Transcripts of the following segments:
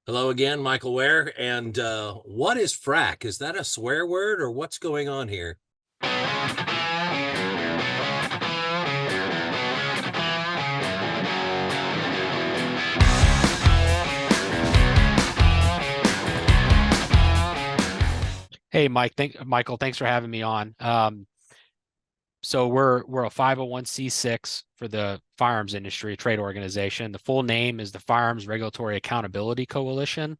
Hello again, Michael Ware. And what is FRAC? Is that a swear word or what's going on here? Hey, Michael, thanks for having me on. So we're a 501(c)(6) for the firearms industry, a trade organization. The full name is the Firearms Regulatory Accountability Coalition.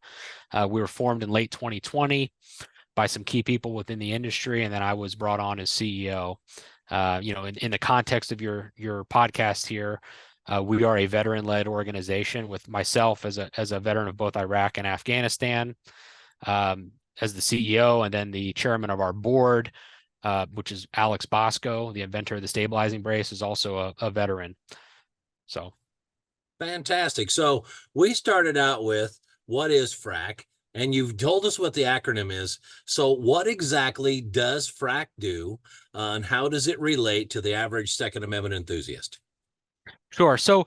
We were formed in late 2020 by some key people within the industry, and then I was brought on as CEO. In the context of your podcast here, we are a veteran-led organization with myself as a veteran of both Iraq and Afghanistan. As the CEO, and then the chairman of our board, which is Alex Bosco, the inventor of the stabilizing brace, is also a veteran. So, Fantastic. So we started out with what is FRAC? And you've told us what the acronym is. So what exactly does FRAC do, and how does it relate to the average Second Amendment enthusiast? sure. So,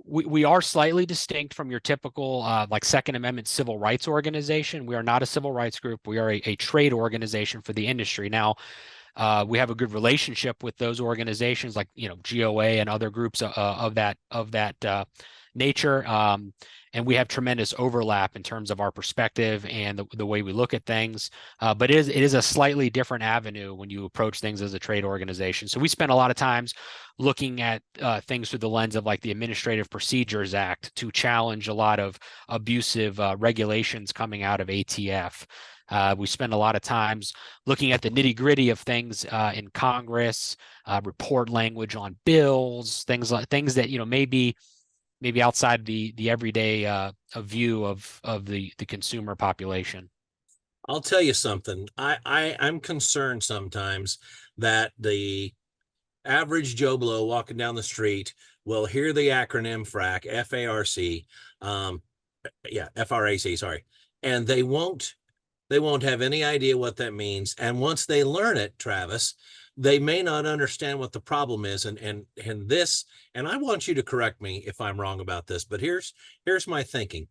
we are slightly distinct from your typical like Second Amendment civil rights organization. We are not a civil rights group. We are a trade organization for the industry. Now, we have a good relationship with those organizations like GOA and other groups of that nature. And we have tremendous overlap in terms of our perspective and the way we look at things. But it is a slightly different avenue when you approach things as a trade organization. So we spend a lot of times looking at things through the lens of like the Administrative Procedures Act to challenge a lot of abusive regulations coming out of ATF. We spend a lot of times looking at the nitty gritty of things in Congress, report language on bills, things that maybe outside the everyday view of the consumer population. I'll tell you something. I'm concerned sometimes that the average Joe Blow walking down the street will hear the acronym FRAC, FARC, um, FRAC, sorry, and they won't have any idea what that means. And once they learn it, Travis, they may not understand what the problem is. And I want you to correct me if I'm wrong about this, but here's my thinking.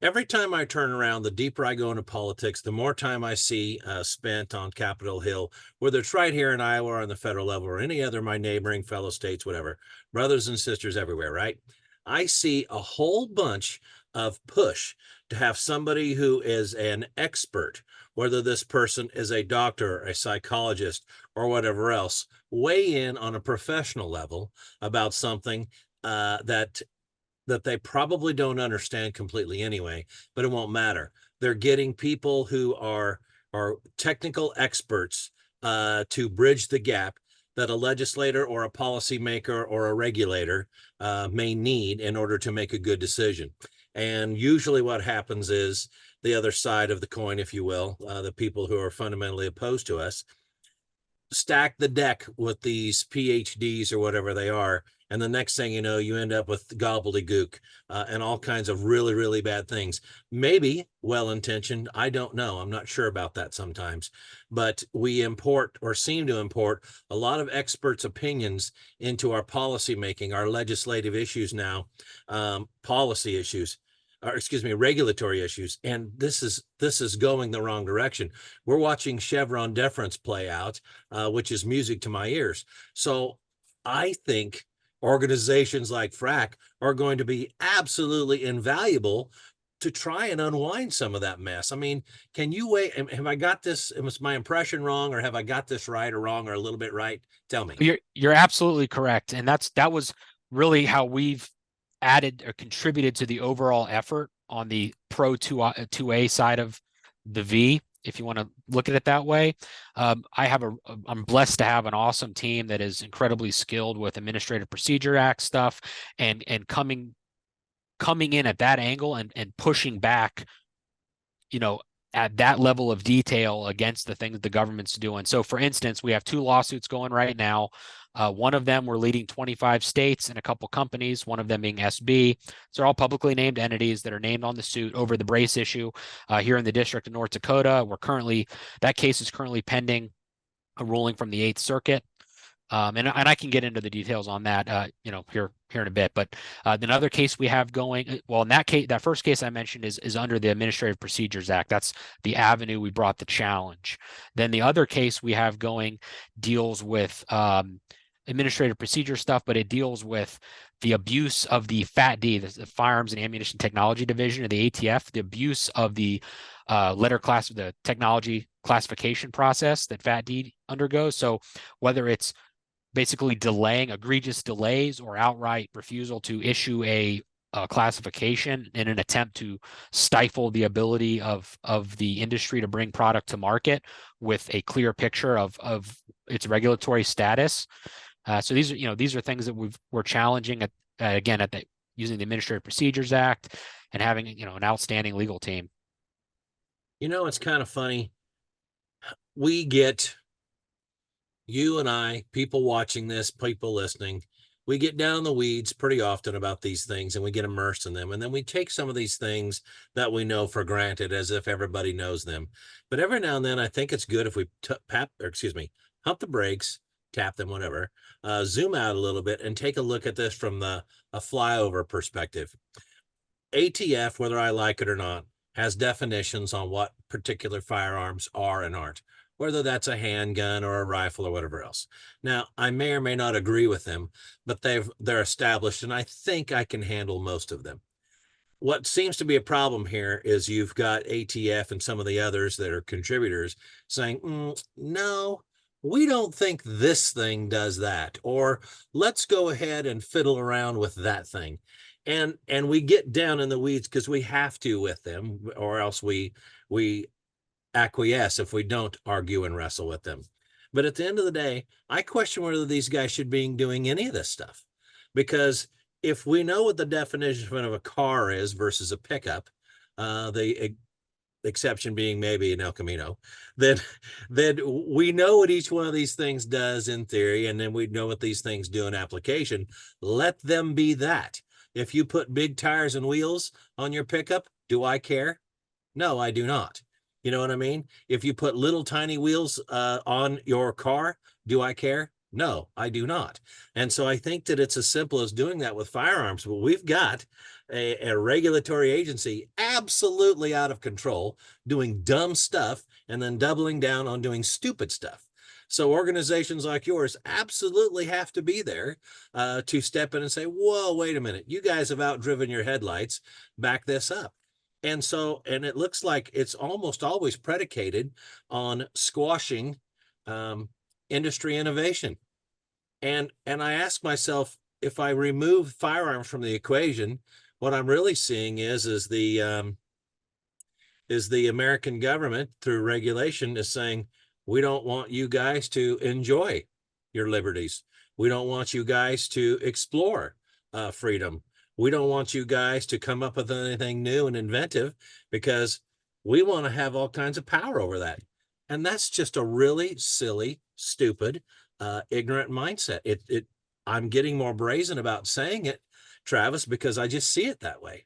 Every time I turn around, the deeper I go into politics, the more time I see spent on Capitol Hill, whether it's right here in Iowa or on the federal level or any other of my neighboring fellow states, whatever, brothers and sisters everywhere, right? I see a whole bunch of push to have somebody who is an expert, whether this person is a doctor, a psychologist, or whatever else, weigh in on a professional level about something that they probably don't understand completely anyway, but it won't matter. They're getting people who are technical experts to bridge the gap that a legislator or a policymaker or a regulator may need in order to make a good decision. And usually what happens is the other side of the coin, if you will, the people who are fundamentally opposed to us, stack the deck with these PhDs or whatever they are. And the next thing you know, you end up with gobbledygook and all kinds of really, really bad things. Maybe well intentioned. I don't know. I'm not sure about that sometimes. But we import or seem to import a lot of experts' opinions into our policy making, our legislative issues now, policy issues. Or excuse me, regulatory issues, and this is going the wrong direction. We're watching Chevron deference play out, which is music to my ears. So I think organizations like FRAC are going to be absolutely invaluable to try and unwind some of that mess. I mean, can you wait? Have I got this? Was my impression wrong, or have I got this right or wrong or a little bit right? Tell me. You're absolutely correct, and that was really how we've added or contributed to the overall effort on the Pro 2A side of the V, if you want to look at it that way. I'm blessed to have an awesome team that is incredibly skilled with Administrative Procedure Act stuff and coming in at that angle and pushing back, at that level of detail against the things the government's doing. So, for instance, we have two lawsuits going right now. One of them, we're leading 25 states and a couple companies, one of them being SB. So they're all publicly named entities that are named on the suit over the brace issue here in the District of North Dakota. That case is currently pending a ruling from the Eighth Circuit. And I can get into the details on that, here in a bit. But another case we have going, well, in that case, that first case I mentioned is under the Administrative Procedures Act. That's the avenue we brought the challenge. Then the other case we have going deals with administrative procedure stuff, but it deals with the abuse of the FATD, the Firearms and Ammunition Technology Division of the ATF, the abuse of the the technology classification process that FATD undergoes. So whether it's basically delaying, egregious delays, or outright refusal to issue a classification in an attempt to stifle the ability of the industry to bring product to market with a clear picture of its regulatory status. So these are things that we're challenging again using the Administrative Procedures Act and having an outstanding legal team. It's kind of funny. We get, you and I, people watching this, people listening, we get down in the weeds pretty often about these things and we get immersed in them. And then we take some of these things that we know for granted as if everybody knows them. But every now and then, I think it's good if we hump the brakes, tap them, whatever, zoom out a little bit and take a look at this from a flyover perspective. ATF, whether I like it or not, has definitions on what particular firearms are and aren't, whether that's a handgun or a rifle or whatever else. Now, I may or may not agree with them, but they're established, and I think I can handle most of them. What seems to be a problem here is you've got ATF and some of the others that are contributors saying, no, we don't think this thing does that, or let's go ahead and fiddle around with that thing. And we get down in the weeds because we have to with them, or else we acquiesce if we don't argue and wrestle with them. But at the end of the day, I question whether these guys should be doing any of this stuff, because if we know what the definition of a car is versus a pickup, the exception being maybe an El Camino, then we know what each one of these things does in theory, and then we know what these things do in application. Let them be that. If you put big tires and wheels on your pickup, do I care? No, I do not. You know what I mean? If you put little tiny wheels on your car, do I care? No, I do not. And so I think that it's as simple as doing that with firearms. But we've got a regulatory agency absolutely out of control, doing dumb stuff, and then doubling down on doing stupid stuff. So organizations like yours absolutely have to be there to step in and say, whoa, wait a minute, you guys have outdriven your headlights, back this up. And it looks like it's almost always predicated on squashing industry innovation. And I ask myself, if I remove firearms from the equation, what I'm really seeing is the American government through regulation is saying, we don't want you guys to enjoy your liberties. We don't want you guys to explore freedom. We don't want you guys to come up with anything new and inventive, because we want to have all kinds of power over that. And that's just a really silly, stupid, ignorant mindset. I'm getting more brazen about saying it, Travis, because I just see it that way.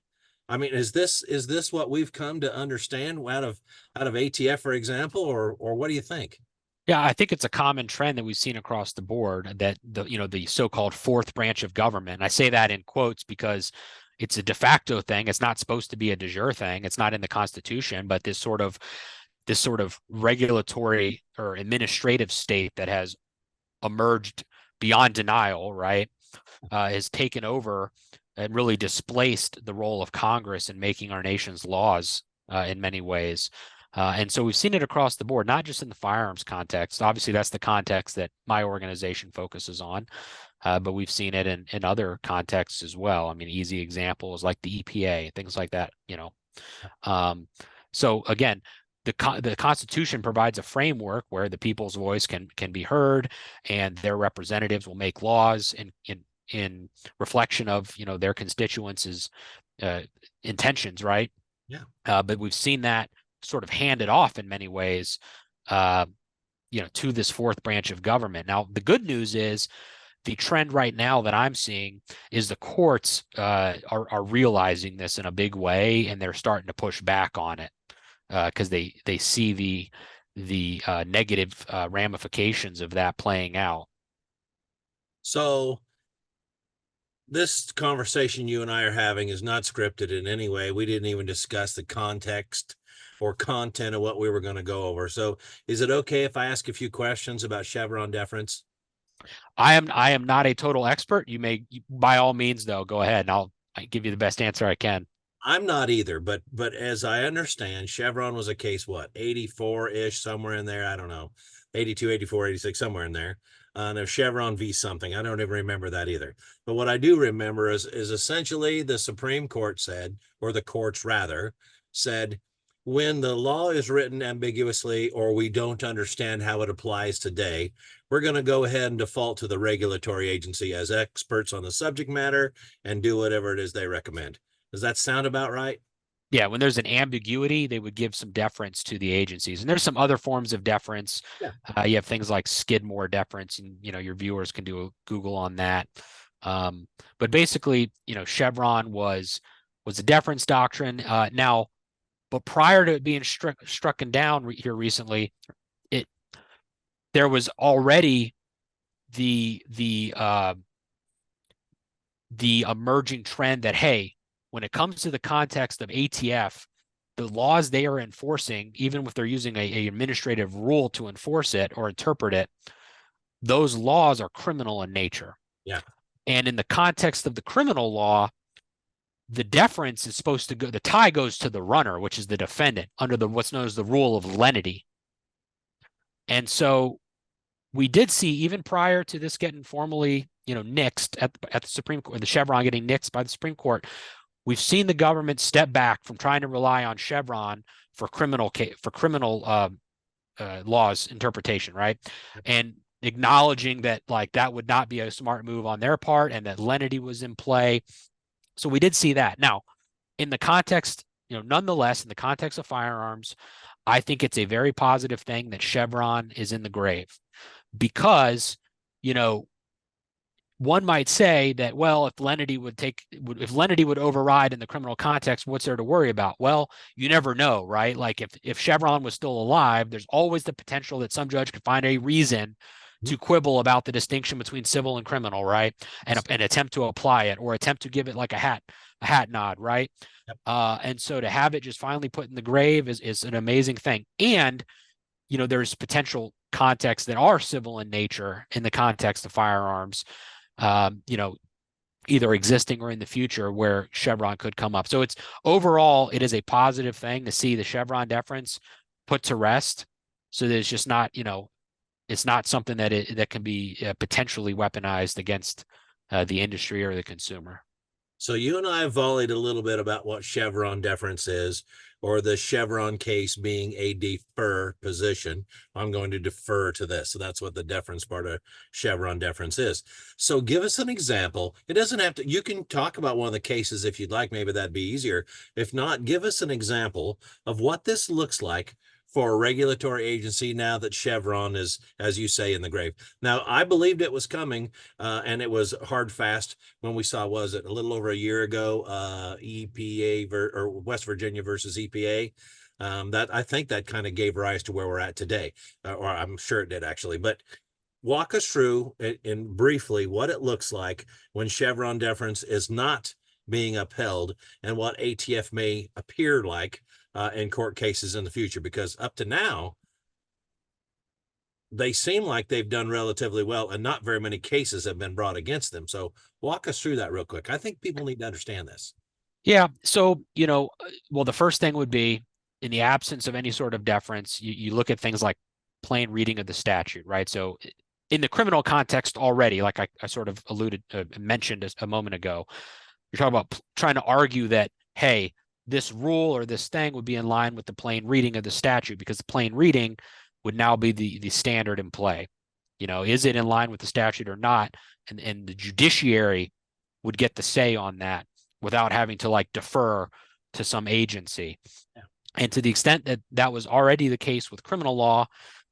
I mean, is this what we've come to understand out of ATF, for example, or what do you think? Yeah, I think it's a common trend that we've seen across the board, that the so-called fourth branch of government. And I say that in quotes because it's a de facto thing. It's not supposed to be a de jure thing. It's not in the Constitution, but this sort of regulatory or administrative state that has emerged beyond denial, right, has taken over and really displaced the role of Congress in making our nation's laws in many ways. And so we've seen it across the board, not just in the firearms context. Obviously, that's the context that my organization focuses on, but we've seen it in other contexts as well. I mean, easy examples like the EPA, things like that, So again, the Constitution provides a framework where the people's voice can be heard, and their representatives will make laws in reflection of their constituents' intentions, right? Yeah. But we've seen that sort of handed off in many ways, to this fourth branch of government. Now, the good news is the trend right now that I'm seeing is the courts are realizing this in a big way, and they're starting to push back on it because they see the negative ramifications of that playing out. So this conversation you and I are having is not scripted in any way. We didn't even discuss the context or content of what we were going to go over. So is it okay if I ask a few questions about Chevron deference? I am not a total expert. You may, by all means, though, go ahead and I'll give you the best answer I can. I'm not either, but as I understand, Chevron was a case, what, 84-ish, somewhere in there. I don't know, 82, 84, 86, somewhere in there. No, Chevron v something. I don't even remember that either. But what I do remember is essentially the Supreme Court said, or the courts rather, said, when the law is written ambiguously or we don't understand how it applies today, we're going to go ahead and default to the regulatory agency as experts on the subject matter and do whatever it is they recommend. Does that sound about right? Yeah, when there's an ambiguity, they would give some deference to the agencies. And there's some other forms of deference. Yeah. You have things like Skidmore deference, and your viewers can do a Google on that. But basically, Chevron was a deference doctrine. Now, but prior to it being struck down here recently, there was already the emerging trend that, hey, when it comes to the context of ATF, the laws they are enforcing, even if they're using a administrative rule to enforce it or interpret it, those laws are criminal in nature. Yeah. And in the context of the criminal law, the deference is supposed to go, the tie goes to the runner, which is the defendant, under what's known as the rule of lenity. And so we did see, even prior to this getting formally, nixed at the Supreme Court, the Chevron getting nixed by the Supreme Court, we've seen the government step back from trying to rely on Chevron for criminal laws interpretation, right? And acknowledging that that would not be a smart move on their part and that lenity was in play. So we did see that. Now, in the context, nonetheless, in the context of firearms, I think it's a very positive thing that Chevron is in the grave because, one might say that, well, if lenity would override in the criminal context, what's there to worry about? Well, you never know, right? Like if Chevron was still alive, there's always the potential that some judge could find a reason to quibble about the distinction between civil and criminal, right? And attempt to apply it or attempt to give it like a hat nod, right? Yep. And so to have it just finally put in the grave is an amazing thing. And, there's potential contexts that are civil in nature in the context of firearms, either existing or in the future where Chevron could come up. So overall, it is a positive thing to see the Chevron deference put to rest. So that it's just not, it's not something that can be potentially weaponized against the industry or the consumer. So you and I have volleyed a little bit about what Chevron deference is, or the Chevron case being a defer position. I'm going to defer to this. So that's what the deference part of Chevron deference is. So give us an example. It doesn't have to, you can talk about one of the cases if you'd like, maybe that'd be easier. If not, give us an example of what this looks like for a regulatory agency now that Chevron is, as you say, in the grave. Now, I believed it was coming, and it was hard fast when we saw, was it a little over a year ago, EPA or West Virginia versus EPA. That I think that kind of gave rise to where we're at today, or I'm sure it did actually. But walk us through in briefly what it looks like when Chevron deference is not being upheld and what ATF may appear like in court cases in the future, because up to now, they seem like they've done relatively well and not very many cases have been brought against them. So walk us through that real quick. I think people need to understand this. Yeah. So, well, the first thing would be in the absence of any sort of deference, you look at things like plain reading of the statute, right? So in the criminal context already, like I sort of mentioned a moment ago, you're talking about trying to argue that, hey, this rule or this thing would be in line with the plain reading of the statute because the plain reading would now be the standard in play. Is it in line with the statute or not? And the judiciary would get the say on that without having to defer to some agency. Yeah. And to the extent that that was already the case with criminal law,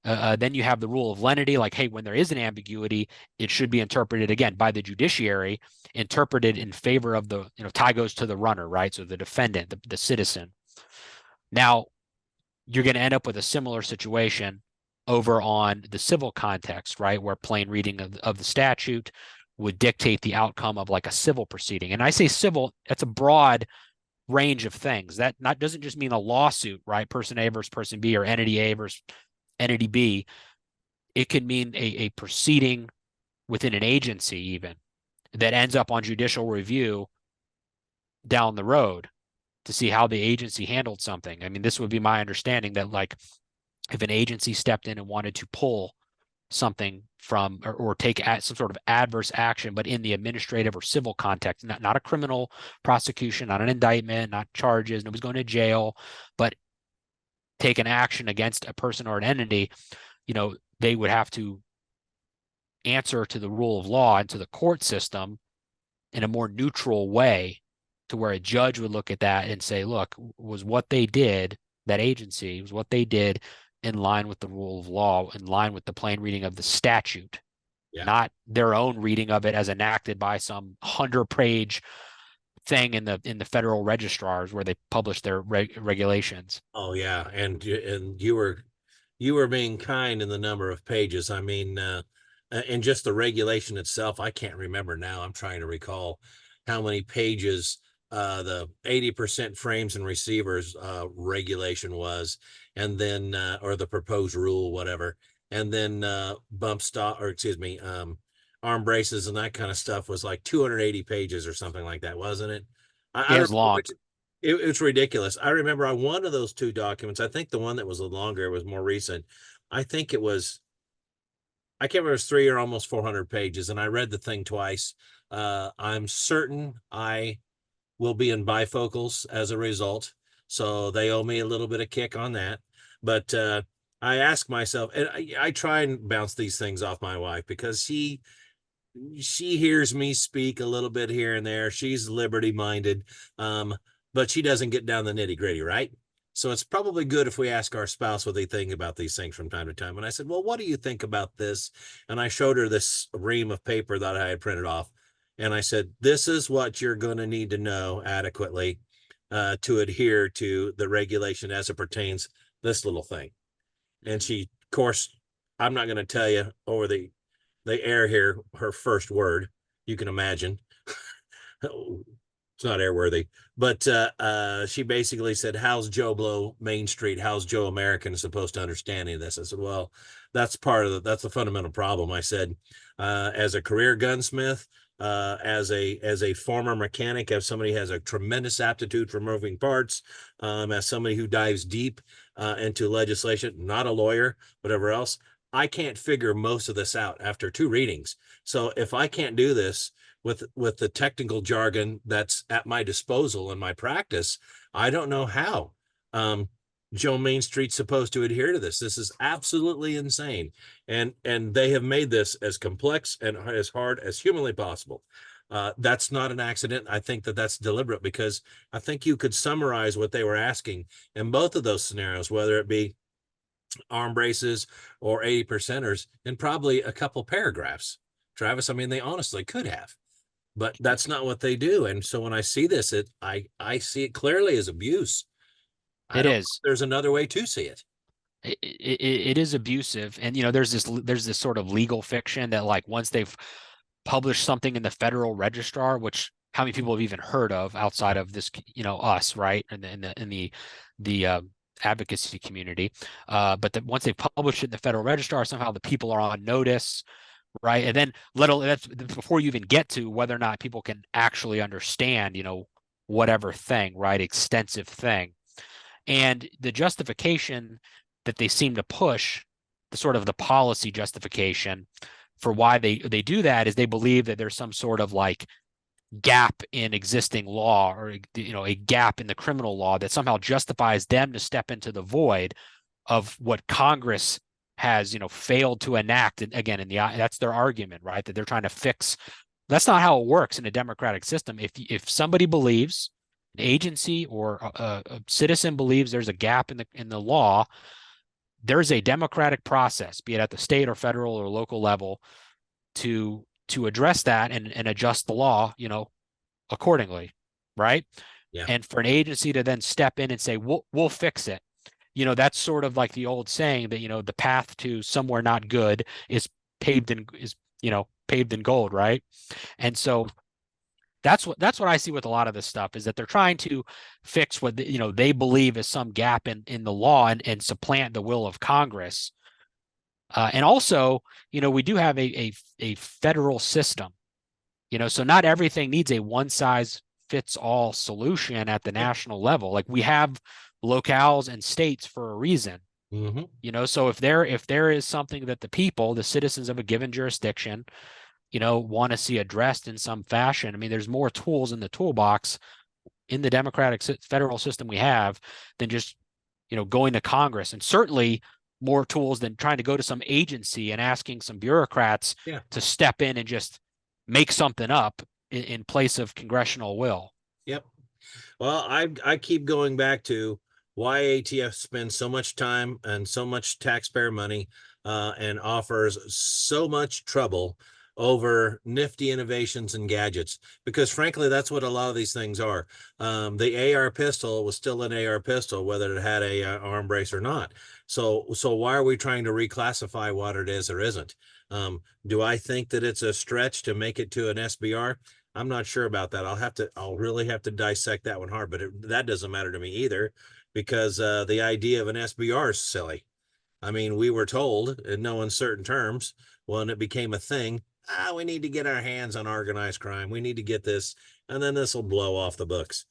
then you have the rule of lenity, like, hey, when there is an ambiguity, it should be interpreted again by the judiciary, interpreted in favor of the, tie goes to the runner, right? So the defendant, the citizen. Now, you're going to end up with a similar situation over on the civil context, right? Where plain reading of the statute would dictate the outcome of like a civil proceeding. And I say civil, that's a broad range of things. That not doesn't just mean a lawsuit, right? Person A versus person B, or entity A versus entity B. It could mean a proceeding within an agency even that ends up on judicial review down the road to see how the agency handled something. I mean, this would be my understanding that like if an agency stepped in and wanted to pull something from or take some sort of adverse action, but in the administrative or civil context, not a criminal prosecution, not an indictment, not charges, nobody's going to jail, but take an action against a person or an entity, they would have to answer to the rule of law and to the court system in a more neutral way, to where a judge would look at that and say, look, was what they did, that agency, was what they did in line with the rule of law, in line with the plain reading of the statute, Yeah. not their own reading of it as enacted by some 100-page thing in the federal registrars where they publish their regulations. Oh yeah, and you were being kind in the number of pages. I mean, and just the regulation itself, I can't remember now. I'm trying to recall how many pages the 80% frames and receivers regulation was, and then or the proposed rule, whatever, and then bump stock, or excuse me, arm braces and that kind of stuff was like 280 pages or something like that, wasn't it? I It don't was know long. which. It's ridiculous. I remember on one of those two documents, I think the one that was longer was more recent. I think it was, I can't remember, it was 300 or almost 400 pages, and I read the thing twice. I'm certain I will be in bifocals as a result, so they owe me a little bit of kick on that. But I ask myself, and I try and bounce these things off my wife because she hears me speak a little bit here and there. She's liberty minded, but she doesn't get down the nitty gritty, right? So it's probably good if we ask our spouse what they think about these things from time to time. And I said, well, what do you think about this? And I showed her this ream of paper that I had printed off. And I said, this is what you're going to need to know adequately to adhere to the regulation as it pertains this little thing. And she, of course, I'm not going to tell you over the air here her first word. You can imagine. It's not airworthy, but she basically said, how's Joe Blow Main Street, how's Joe American supposed to understand any of this? I said, well, that's that's a fundamental problem. I said, as a career gunsmith, as a former mechanic, as somebody who has a tremendous aptitude for moving parts, as somebody who dives deep into legislation, not a lawyer, whatever else, I can't figure most of this out after 2 readings. So if I can't do this with the technical jargon that's at my disposal in my practice, I don't know how Joe Main Street's supposed to adhere to this. This is absolutely insane. And they have made this as complex and as hard as humanly possible. That's not an accident. I think that that's deliberate, because I think you could summarize what they were asking in both of those scenarios, whether it be arm braces or 80%ers, in probably a couple paragraphs. Travis, I mean, they honestly could have, but that's not what they do. And so when I see this, I see it clearly as abuse. I It don't know is. if there's another way to see it. It is abusive, and there's this sort of legal fiction that like once they've published something in the Federal Registrar, which how many people have even heard of outside of this, us, right, in the advocacy community, but that once they've published it in the Federal Registrar, somehow the people are on notice, right? And then that's before you even get to whether or not people can actually understand, whatever thing, right, extensive thing. And the justification that they seem to push, the sort of the policy justification for why they do that, is they believe that there's some sort of like gap in existing law, or a gap in the criminal law that somehow justifies them to step into the void of what Congress has failed to enact. And again, that's their argument, right, that they're trying to fix. That's not how it works in a democratic system. If somebody believes, an agency or a citizen believes there's a gap in the law, there's a democratic process, be it at the state or federal or local level, to address that and adjust the law, accordingly, right? Yeah. And for an agency to then step in and say, we'll fix it, that's sort of like the old saying that the path to somewhere not good is paved in is paved in gold, right? And so that's what I see with a lot of this stuff, is that they're trying to fix what they believe is some gap in the law, and supplant the will of Congress. And also, we do have a federal system, so not everything needs a one size fits all solution at the Yep. national level. Like, we have locales and states for a reason. So if there is something that the people, the citizens of a given jurisdiction, want to see addressed in some fashion, I mean, there's more tools in the toolbox in the democratic federal system we have than just, going to Congress, and certainly more tools than trying to go to some agency and asking some bureaucrats Yeah. to step in and just make something up in place of congressional will. Yep. Well, I keep going back to why ATF spends so much time and so much taxpayer money and offers so much trouble over nifty innovations and gadgets, because frankly, that's what a lot of these things are. The AR pistol was still an AR pistol, whether it had a arm brace or not. So why are we trying to reclassify what it is or isn't? Do I think that it's a stretch to make it to an SBR? I'm not sure about that. I'll really have to dissect that one hard, but that doesn't matter to me either, because the idea of an SBR is silly. I mean, we were told in no uncertain terms when it became a thing, we need to get our hands on organized crime. We need to get this, and then this will blow off the books.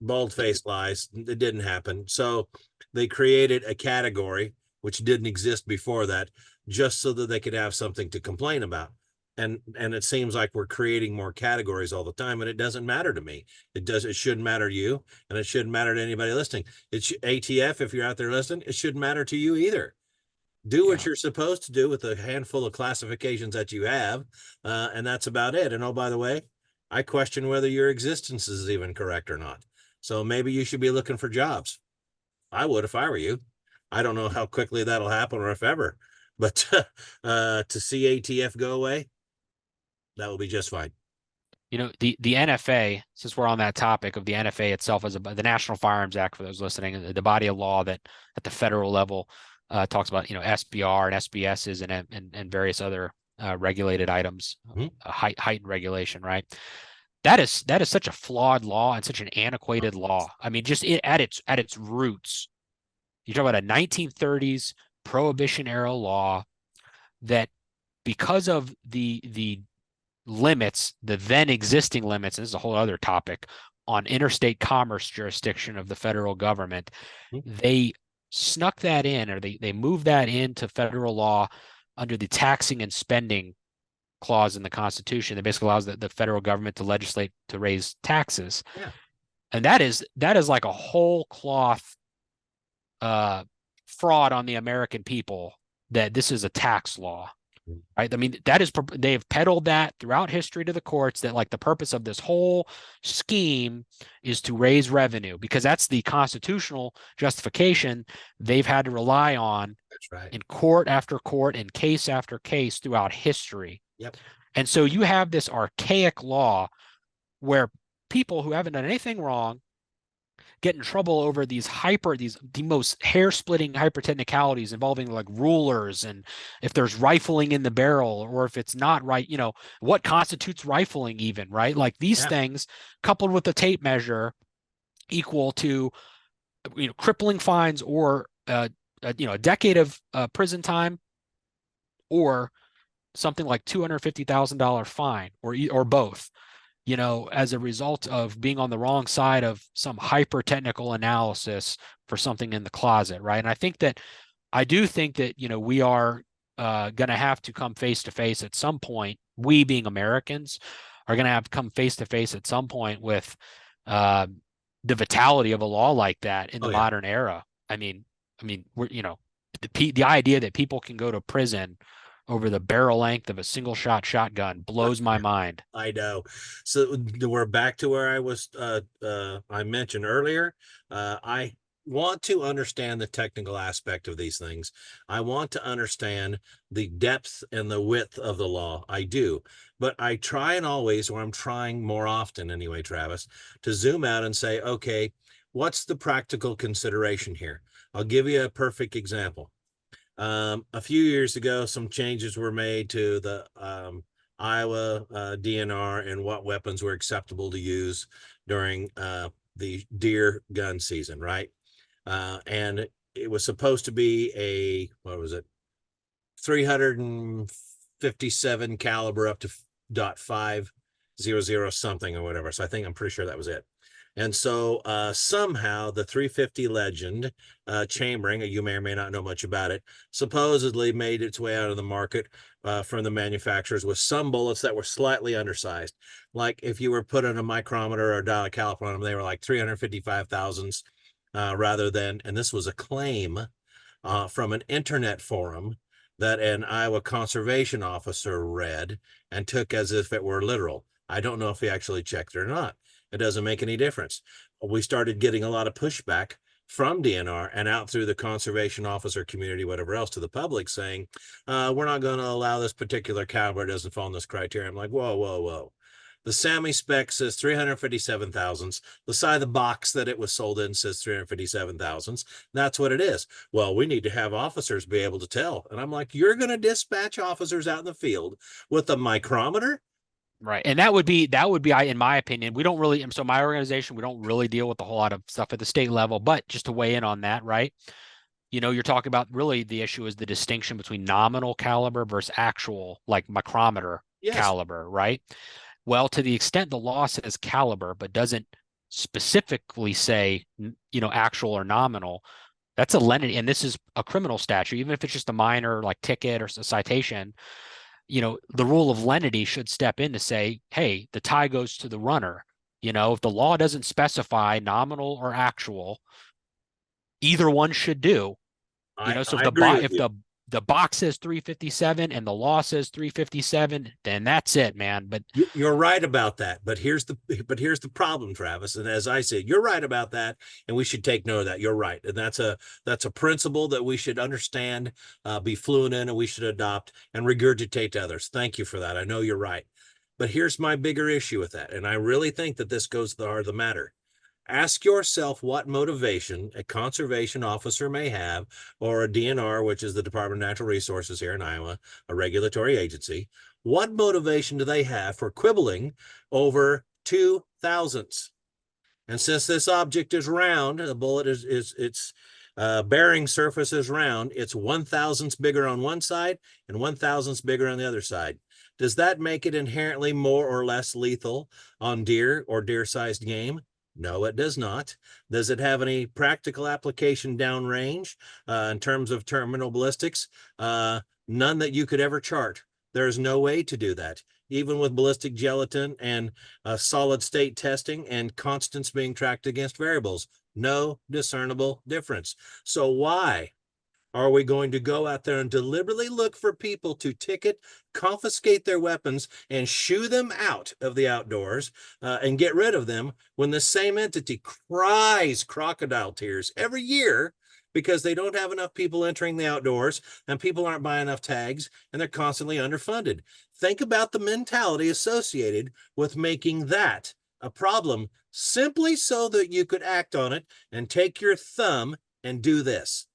Bald-faced lies. It didn't happen. So they created a category which didn't exist before that, just so that they could have something to complain about. And it seems like we're creating more categories all the time, and it doesn't matter to me. It shouldn't matter to you, and it shouldn't matter to anybody listening. It's ATF, if you're out there listening, it shouldn't matter to you either. Do what you're supposed to do with a handful of classifications that you have, and that's about it. And oh, by the way, I question whether your existence is even correct or not. So maybe you should be looking for jobs. I would if I were you. I don't know how quickly that'll happen or if ever, but to see ATF go away, that will be just fine. The NFA, since we're on that topic of the NFA itself, as the National Firearms Act, for those listening, the body of law that at the federal level talks about, SBR and SBSs and various other regulated items, heightened regulation, right? That is such a flawed law and such an antiquated law. I mean, just at its roots, you talk about a 1930s prohibition era law that, because of the limits, the then existing limits, and this is a whole other topic, on interstate commerce jurisdiction of the federal government, they snuck that in, or they moved that into federal law under the taxing and spending clause in the Constitution that basically allows the federal government to legislate to raise taxes. Yeah. And that is like a whole cloth fraud on the American people, that this is a tax law. Right. I mean, they have peddled that throughout history to the courts, that like the purpose of this whole scheme is to raise revenue, because that's the constitutional justification they've had to rely on. That's right. In court after court and case after case throughout history. Yep. And so you have this archaic law where people who haven't done anything wrong get in trouble over the most hair-splitting hyper technicalities involving like rulers, and if there's rifling in the barrel, or if it's not right, what constitutes rifling even, right? Like these things coupled with the tape measure equal to crippling fines, or a decade of prison time, or something like $250,000 fine, or both, as a result of being on the wrong side of some hyper technical analysis for something in the closet, right? And I do think that we are going to have to come face to face at some point. We, being Americans, are going to have to come face to face at some point with the vitality of a law like that in the modern era. I mean, we're the idea that people can go to prison over the barrel length of a single shot shotgun blows my mind. I know. So we're back to where I was, I mentioned earlier. I want to understand the technical aspect of these things. I want to understand the depth and the width of the law. I do. But I try, and always, or I'm trying more often anyway, Travis, to zoom out and say, okay, what's the practical consideration here? I'll give you a perfect example. A few years ago, some changes were made to the Iowa DNR and what weapons were acceptable to use during the deer gun season, right? And it was supposed to be a, what was it, 357 caliber up to .500 something or whatever. So I'm pretty sure that was it. And so somehow the 350 Legend chambering, you may or may not know much about it, supposedly made its way out of the market from the manufacturers with some bullets that were slightly undersized. Like if you were putting a micrometer or dial caliper on them, they were like 355 thousandths rather than, and this was a claim from an internet forum that an Iowa conservation officer read and took as if it were literal. I don't know if he actually checked it or not. It doesn't make any difference. We started getting a lot of pushback from DNR and out through the conservation officer community, whatever else, to the public saying, we're not going to allow this particular caliber. It doesn't fall in this criteria. I'm like, whoa, whoa, whoa. The SAMI spec says 357 thousandths. The side of the box that it was sold in says 357 thousandths. That's what it is. Well, we need to have officers be able to tell. And I'm like, you're going to dispatch officers out in the field with a micrometer? Right. And that would be, in my opinion, we don't really, so my organization, we don't really deal with a whole lot of stuff at the state level, but just to weigh in on that, right? You're talking about really the issue is the distinction between nominal caliber versus actual, like micrometer caliber, right? Well, to the extent the law says caliber, but doesn't specifically say, actual or nominal, that's a lenity. And this is a criminal statute, even if it's just a minor like ticket or a citation, the rule of lenity should step in to say, hey, the tie goes to the runner. If the law doesn't specify nominal or actual, either one should do. So if the box says 357 and the law says 357, then that's it, man. But you're right about that. But here's the problem, Travis. And as I said, you're right about that, and we should take note of that. You're right, and that's a principle that we should understand, be fluent in, and we should adopt and regurgitate to others. Thank you for that. I know you're right. But here's my bigger issue with that, and I really think that this goes to the heart of the matter. Ask yourself what motivation a conservation officer may have, or a DNR, which is the Department of Natural Resources here in Iowa, a regulatory agency. What motivation do they have for quibbling over 2 thousandths? And since this object is round, the bullet is its bearing surface is round, it's 1 thousandths bigger on one side and 1 thousandths bigger on the other side. Does that make it inherently more or less lethal on deer or deer-sized game? No, it does not. Does it have any practical application downrange in terms of terminal ballistics? None that you could ever chart. There's no way to do that, even with ballistic gelatin and solid state testing and constants being tracked against variables. No discernible difference. So why are we going to go out there and deliberately look for people to ticket, confiscate their weapons, and shoo them out of the outdoors and get rid of them when the same entity cries crocodile tears every year because they don't have enough people entering the outdoors and people aren't buying enough tags and they're constantly underfunded? Think about the mentality associated with making that a problem simply so that you could act on it and take your thumb and do this.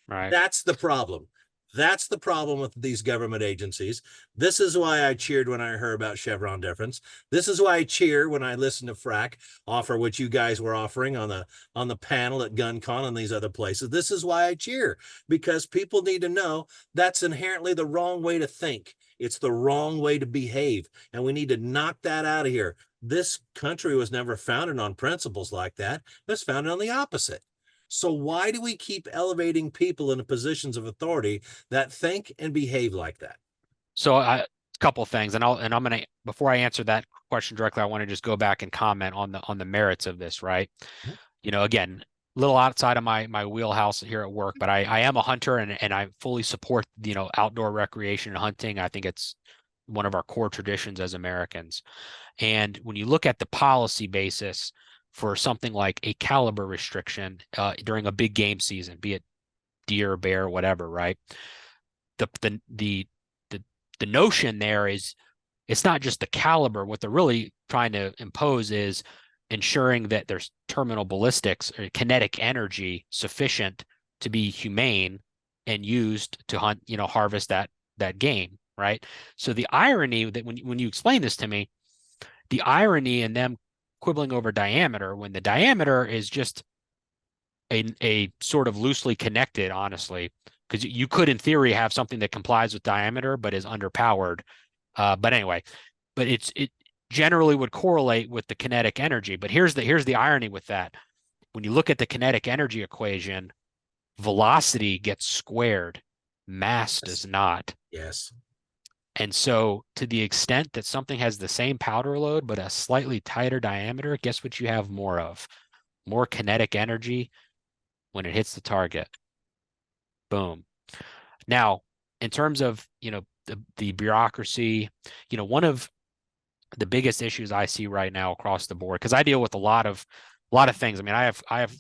Right. That's the problem. That's the problem with these government agencies. This is why I cheered when I heard about Chevron deference. This is why I cheer when I listened to FRAC offer what you guys were offering on the panel at GunCon and these other places. This is why I cheer, because people need to know that's inherently the wrong way to think. It's the wrong way to behave, and we need to knock that out of here. This country was never founded on principles like that. It was founded on the opposite. So why do we keep elevating people into positions of authority that think and behave like that? So a couple of things, and I'm gonna, before I answer that question directly, I want to just go back and comment on the merits of this, right? Again, a little outside of my wheelhouse here at work, but I am a hunter and I fully support outdoor recreation and hunting. I think it's one of our core traditions as Americans. And when you look at the policy basis for something like a caliber restriction during a big game season, be it deer, bear, whatever, right? The notion there is it's not just the caliber. What they're really trying to impose is ensuring that there's terminal ballistics or kinetic energy sufficient to be humane and used to hunt, harvest that game, right? So the irony that when you explain this to me, the irony in them quibbling over diameter when the diameter is just a sort of loosely connected, honestly, because you could in theory have something that complies with diameter but is underpowered. But anyway, but it generally would correlate with the kinetic energy. But here's the irony with that. When you look at the kinetic energy equation, velocity gets squared, mass does not. Yes. And so to the extent that something has the same powder load but a slightly tighter diameter, guess what you have more of? More kinetic energy when it hits the target. Boom. Now, in terms of, the bureaucracy, one of the biggest issues I see right now across the board, because I deal with a lot of things. I mean, I have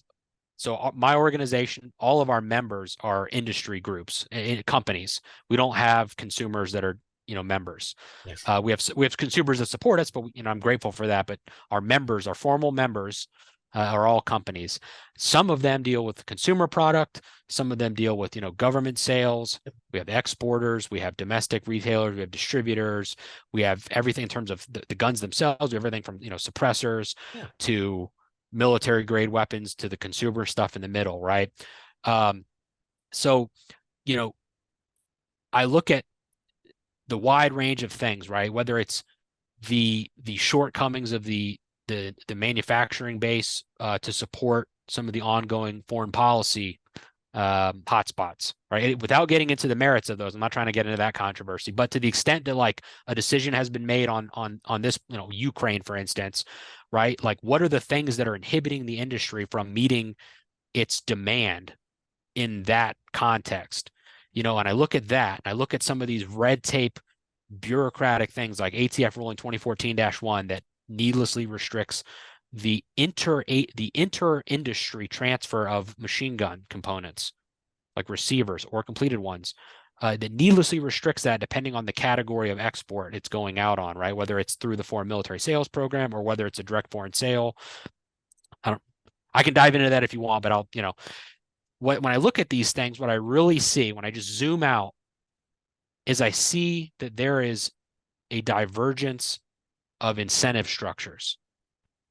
so my organization, all of our members are industry groups, companies. We don't have consumers that are, members. Yes. We have consumers that support us, but I'm grateful for that. But our members, our formal members, are all companies. Some of them deal with consumer product. Some of them deal with, government sales. We have exporters. We have domestic retailers. We have distributors. We have everything in terms of the guns themselves. We have everything from, suppressors to military grade weapons to the consumer stuff in the middle, right? So, I look at the wide range of things, right? Whether it's the shortcomings of the manufacturing base to support some of the ongoing foreign policy hotspots, right? Without getting into the merits of those, I'm not trying to get into that controversy, but to the extent that like a decision has been made on this, Ukraine, for instance, right? Like, what are the things that are inhibiting the industry from meeting its demand in that context? And I look at that, and I look at some of these red tape bureaucratic things like ATF ruling 2014-1 that needlessly restricts the inter-industry transfer of machine gun components, like receivers or completed ones, that needlessly restricts that depending on the category of export it's going out on, right? Whether it's through the foreign military sales program or whether it's a direct foreign sale. I can dive into that if you want, but I'll, when I look at these things, what I really see when I just zoom out is I see that there is a divergence of incentive structures,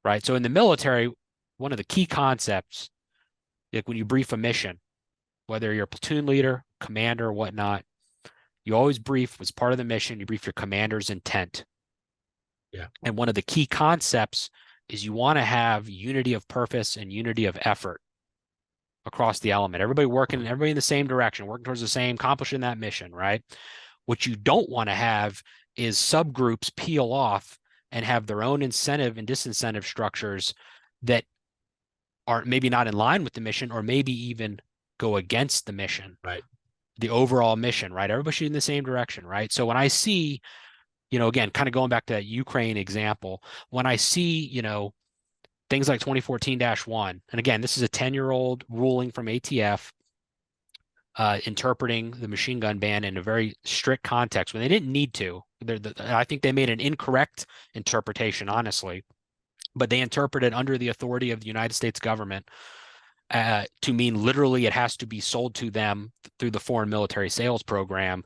right? So in the military, one of the key concepts, like when you brief a mission, whether you're a platoon leader, commander, or whatnot, you always brief, as part of the mission, you brief your commander's intent. Yeah. And one of the key concepts is you want to have unity of purpose and unity of effort across the element. Everybody in the same direction, working towards the same, accomplishing that mission, right? What you don't want to have is subgroups peel off and have their own incentive and disincentive structures that are maybe not in line with the mission or maybe even go against the mission, right? The overall mission, right? Everybody shooting in the same direction, right? So when I see, again, kind of going back to that Ukraine example, when I see, things like 2014-1, and again, this is a 10-year-old ruling from ATF interpreting the machine gun ban in a very strict context when they didn't need to. I think they made an incorrect interpretation, honestly, but they interpreted under the authority of the United States government to mean literally it has to be sold to them through the foreign military sales program,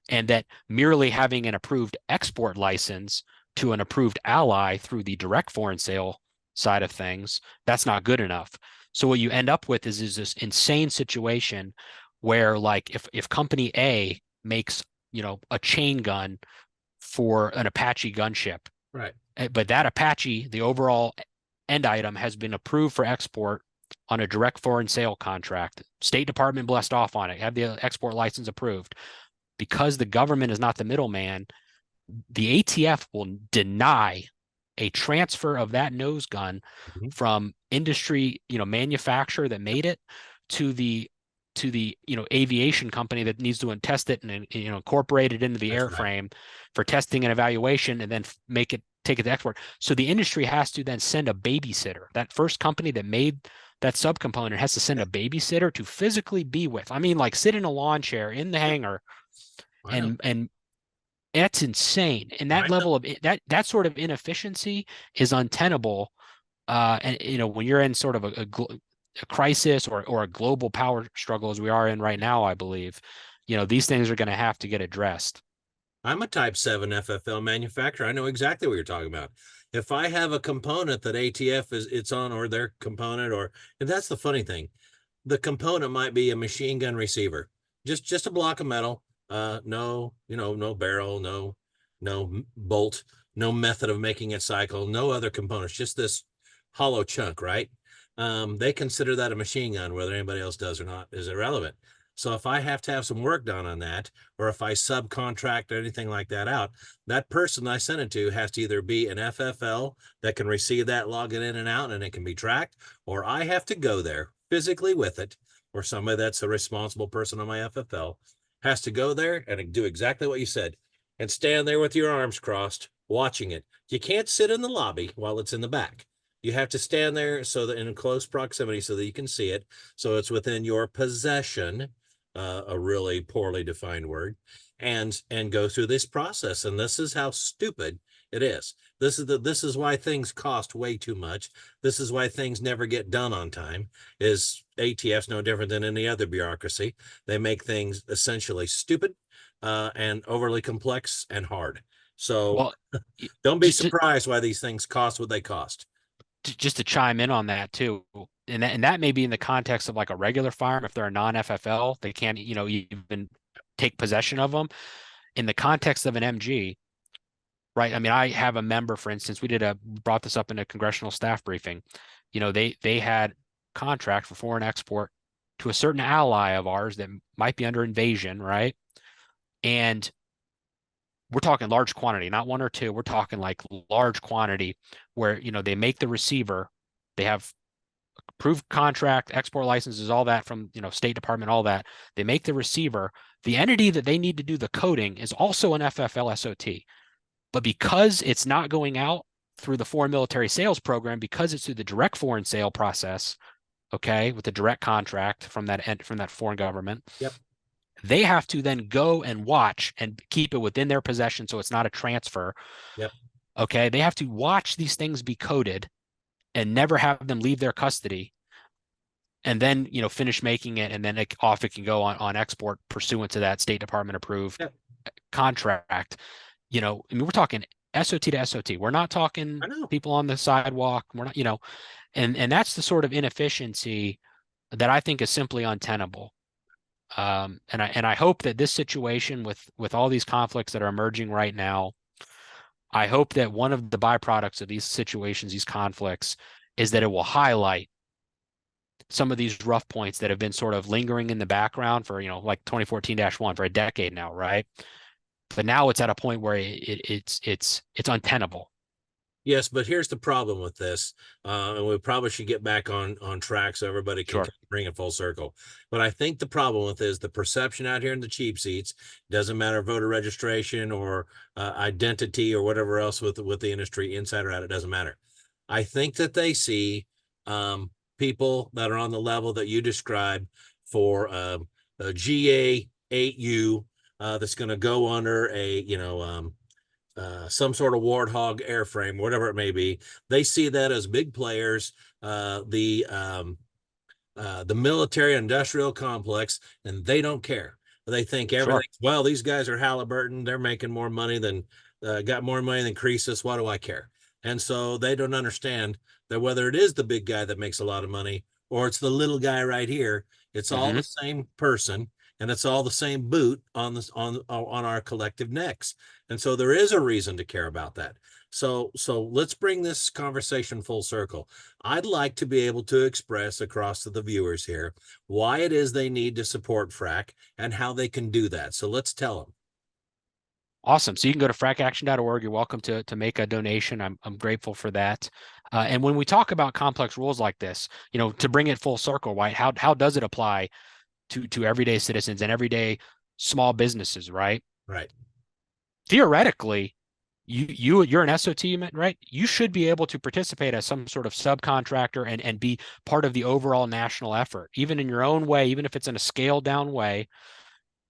and that merely having an approved export license to an approved ally through the direct foreign sale side of things, that's not good enough. So what you end up with is this insane situation where, like, if company A makes, a chain gun for an Apache gunship, right, but that Apache, the overall end item, has been approved for export on a direct foreign sale contract, State Department blessed off on it, have the export license approved. Because the government is not the middleman, the ATF will deny a transfer of that nose gun from industry, manufacturer that made it to the aviation company that needs to test it and incorporate it into the airframe for testing and evaluation, and then take it to export. So the industry has to then send a babysitter. That first company that made that subcomponent has to send a babysitter to physically be with. I mean, like, sit in a lawn chair in the hangar, and that's insane. And that level of that sort of inefficiency is untenable. And when you're in sort of crisis or a global power struggle as we are in right now, I believe, these things are going to have to get addressed. I'm a Type 7 FFL manufacturer. I know exactly what you're talking about. If I have a component that ATF it's on, or their component, and that's the funny thing, the component might be a machine gun receiver, just a block of metal, no, no barrel, no bolt, no method of making it cycle, no other components, just this hollow chunk, right? They consider that a machine gun. Whether anybody else does or not is irrelevant. So if I have to have some work done on that, or if I subcontract or anything like that out, that person I send it to has to either be an FFL that can receive that, log it in and out, and it can be tracked, or I have to go there physically with it, or somebody that's a responsible person on my FFL has to go there and do exactly what you said and stand there with your arms crossed watching it. You can't sit in the lobby while it's in the back. You have to stand there so that in close proximity so that you can see it, so it's within your possession, a really poorly defined word, and go through this process. And this is how stupid it is. This is why things cost way too much. This is why things never get done on time. Is ATF's no different than any other bureaucracy. They make things essentially stupid, and overly complex and hard. So Well, don't be surprised why these things cost what they cost. Just to chime in on that too, and that may be in the context of like a regular firearm. If they're a non-FFL, they can't, even take possession of them. In the context of an MG, right? I mean, I have a member, for instance, brought this up in a congressional staff briefing. They had contract for foreign export to a certain ally of ours that might be under invasion, right? And we're talking large quantity, not one or two. We're talking like large quantity where, they make the receiver, they have approved contract, export licenses, all that from, State Department, all that. They make the receiver. The entity that they need to do the coding is also an FFL SOT. But because it's not going out through the foreign military sales program, because it's through the direct foreign sale process, okay, with the direct contract from that foreign government. Yep. They have to then go and watch and keep it within their possession so it's not a transfer. Yep. Okay. They have to watch these things be coded and never have them leave their custody. And then, finish making it, and then off it can go on export pursuant to that State Department approved contract. I mean, we're talking SOT to SOT. We're not talking people on the sidewalk. We're not, and that's the sort of inefficiency that I think is simply untenable. And I hope that this situation with all these conflicts that are emerging right now, I hope that one of the byproducts of these situations, these conflicts, is that it will highlight some of these rough points that have been sort of lingering in the background for, like 2014-1 for a decade now, right? But now it's at a point where it's untenable. Yes, but here's the problem with this, and we probably should get back on track so everybody can bring it full circle. But I think the problem with is the perception out here in the cheap seats. Doesn't matter voter registration or identity or whatever else with the industry, inside or out, it doesn't matter. I think that they see people that are on the level that you described for a GA8U that's going to go under a some sort of Warthog airframe, whatever it may be. They see that as big players, the military industrial complex, and they don't care. They think everything, well, these guys are Halliburton. They're making more money than, got more money than Croesus. Why do I care? And so they don't understand that whether it is the big guy that makes a lot of money or it's the little guy right here, it's all the same person. And it's all the same boot on our collective necks. And so there is a reason to care about that. So let's bring this conversation full circle. I'd like to be able to express across to the viewers here why it is they need to support FRAC and how they can do that. So let's tell them. Awesome. So you can go to fracaction.org. You're welcome to make a donation. I'm grateful for that. And when we talk about complex rules like this, to bring it full circle, right? How does it apply to everyday citizens and everyday small businesses, right? Right. Theoretically, you're an SOT, right? You should be able to participate as some sort of subcontractor and be part of the overall national effort, even in your own way, even if it's in a scaled down way.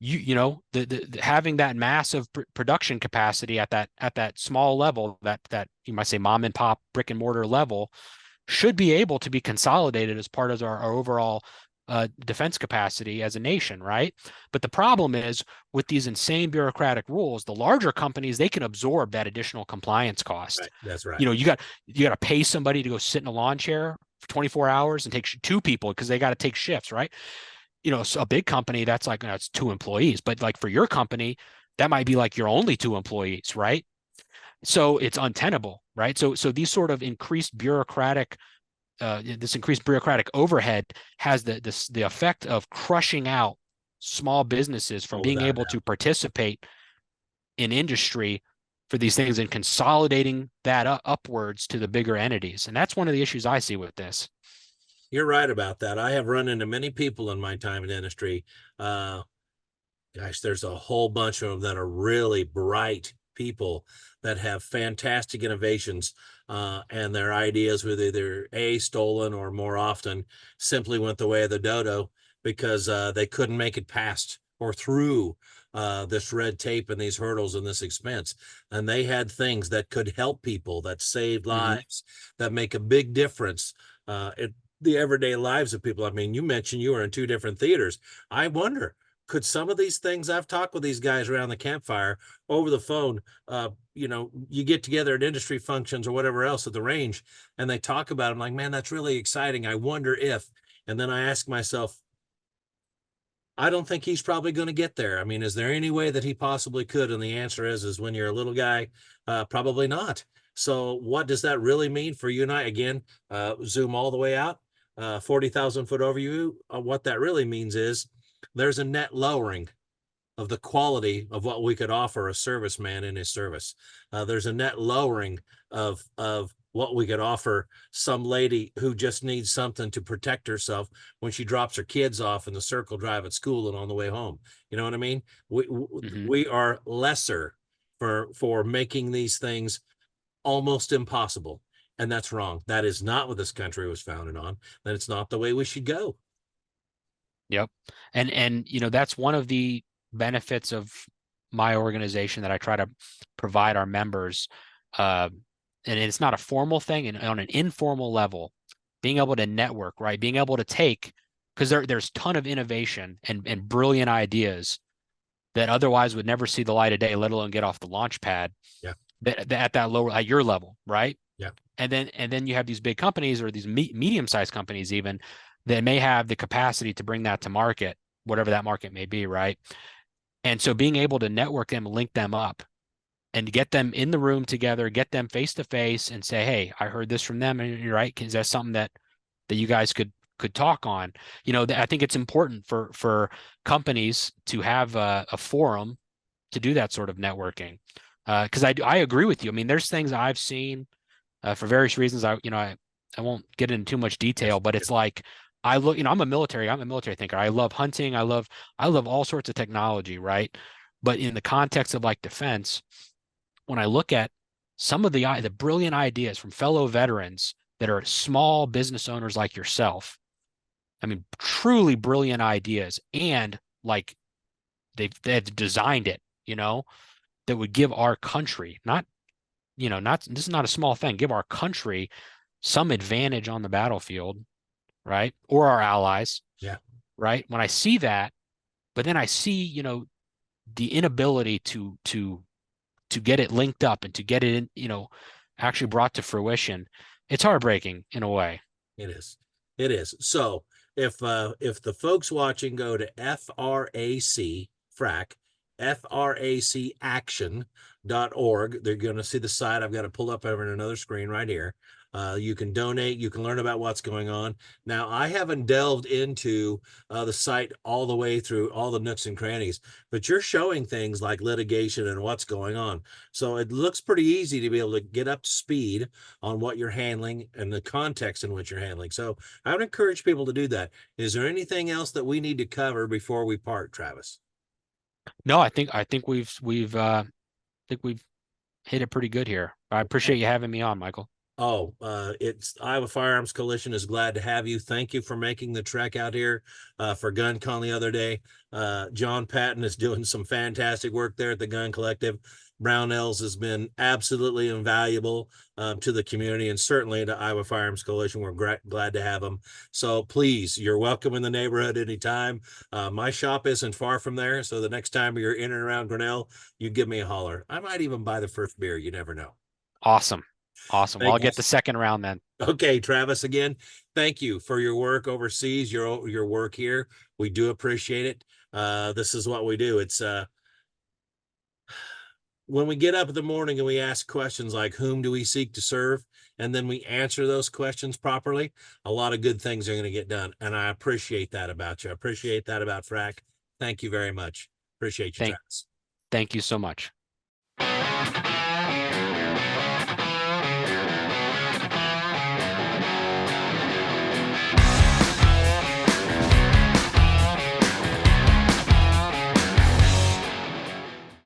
The having that massive production capacity at that small level, that you might say mom and pop brick and mortar level, should be able to be consolidated as part of our overall defense capacity as a nation, right? But the problem is with these insane bureaucratic rules, the larger companies, they can absorb that additional compliance cost. Right. That's right. You know, you got to pay somebody to go sit in a lawn chair for 24 hours and take two people because they got to take shifts, right? You know, so a big company, that's like, it's 2 employees, but like for your company, that might be like your only 2 employees, right? So it's untenable, right? So these sort of increased bureaucratic this increased bureaucratic overhead has the effect of crushing out small businesses from Oh, being without a able doubt. to participate in industry for these things and consolidating that upwards to the bigger entities. And that's one of the issues I see with this. You're right about that. I have run into many people in my time in industry. Uh, Gosh, there's a whole bunch of them that are really bright people that have fantastic innovations, and their ideas were either stolen or more often simply went the way of the dodo because they couldn't make it past or through this red tape and these hurdles and this expense. And they had things that could help people, that save Mm-hmm. lives, that make a big difference in the everyday lives of people. I mean, you mentioned you were in 2 different theaters. I wonder, could some of these things, I've talked with these guys around the campfire over the phone, you get together at industry functions or whatever else at the range, and they talk about it. I'm like, man, that's really exciting. I wonder if, and then I ask myself, I don't think he's probably going to get there. I mean, is there any way that he possibly could? And the answer is when you're a little guy, probably not. So what does that really mean for you and I? Again, zoom all the way out, 40,000 foot overview. What that really means is there's a net lowering of the quality of what we could offer a serviceman in his service. There's a net lowering of what we could offer some lady who just needs something to protect herself when she drops her kids off in the circle drive at school and on the way home. You know what I mean? Mm-hmm. We are lesser for making these things almost impossible. And that's wrong. That is not what this country was founded on. That it's not the way we should go. Yep. And that's one of the benefits of my organization that I try to provide our members. And it's not a formal thing, and on an informal level, being able to network, right? Being able to take, because there's a ton of innovation and brilliant ideas that otherwise would never see the light of day, let alone get off the launch pad Yeah. that at that lower, at your level, right? Yeah. And then you have these big companies or these medium-sized companies even that may have the capacity to bring that to market, whatever that market may be, right? And so being able to network them, link them up, and get them in the room together, get them face to face, and say, "Hey, I heard this from them, and you're right. Is that something that you guys could talk on?" I think it's important for companies to have a forum to do that sort of networking. Because I agree with you. I mean, there's things I've seen for various reasons. I won't get into too much Yes. detail, but it's like I'm a military thinker. I love hunting. I love all sorts of technology, right? But in the context of like defense, when I look at some of the brilliant ideas from fellow veterans that are small business owners like yourself, I mean, truly brilliant ideas, and like they've designed it, that would give our country, not this is not a small thing, give our country some advantage on the battlefield, right? Or our allies, Yeah. right? When I see that, but then I see, the inability to get it linked up and to get it in, actually brought to fruition, it's heartbreaking in a way. It is. It is. So if the folks watching go to FRAC, FRAC action.org, they're going to see the site. I've got to pull up over in another screen right here. You can donate. You can learn about what's going on. Now, I haven't delved into the site all the way through all the nooks and crannies, but you're showing things like litigation and what's going on. So it looks pretty easy to be able to get up to speed on what you're handling and the context in which you're handling. So I would encourage people to do that. Is there anything else that we need to cover before we part, Travis? No, I think we've hit it pretty good here. I appreciate you having me on, Michael. Oh, it's Iowa Firearms Coalition is glad to have you. Thank you for making the trek out here for GunCon the other day. John Patton is doing some fantastic work there at the Gun Collective. Brownells has been absolutely invaluable to the community and certainly to Iowa Firearms Coalition. We're glad to have them. So please, you're welcome in the neighborhood anytime. My shop isn't far from there. So the next time you're in and around Grinnell, you give me a holler. I might even buy the first beer. You never know. Awesome. Awesome. Well, Thank I'll you. get the second round then. Okay, Travis, again, thank you for your work overseas, your work here. We do appreciate it. This is what we do. It's when we get up in the morning and we ask questions like whom do we seek to serve, and then we answer those questions properly, a lot of good things are going to get done. And I appreciate that about you. I appreciate that about FRAC. Thank you very much. Appreciate you, Thank Travis. thank you so much.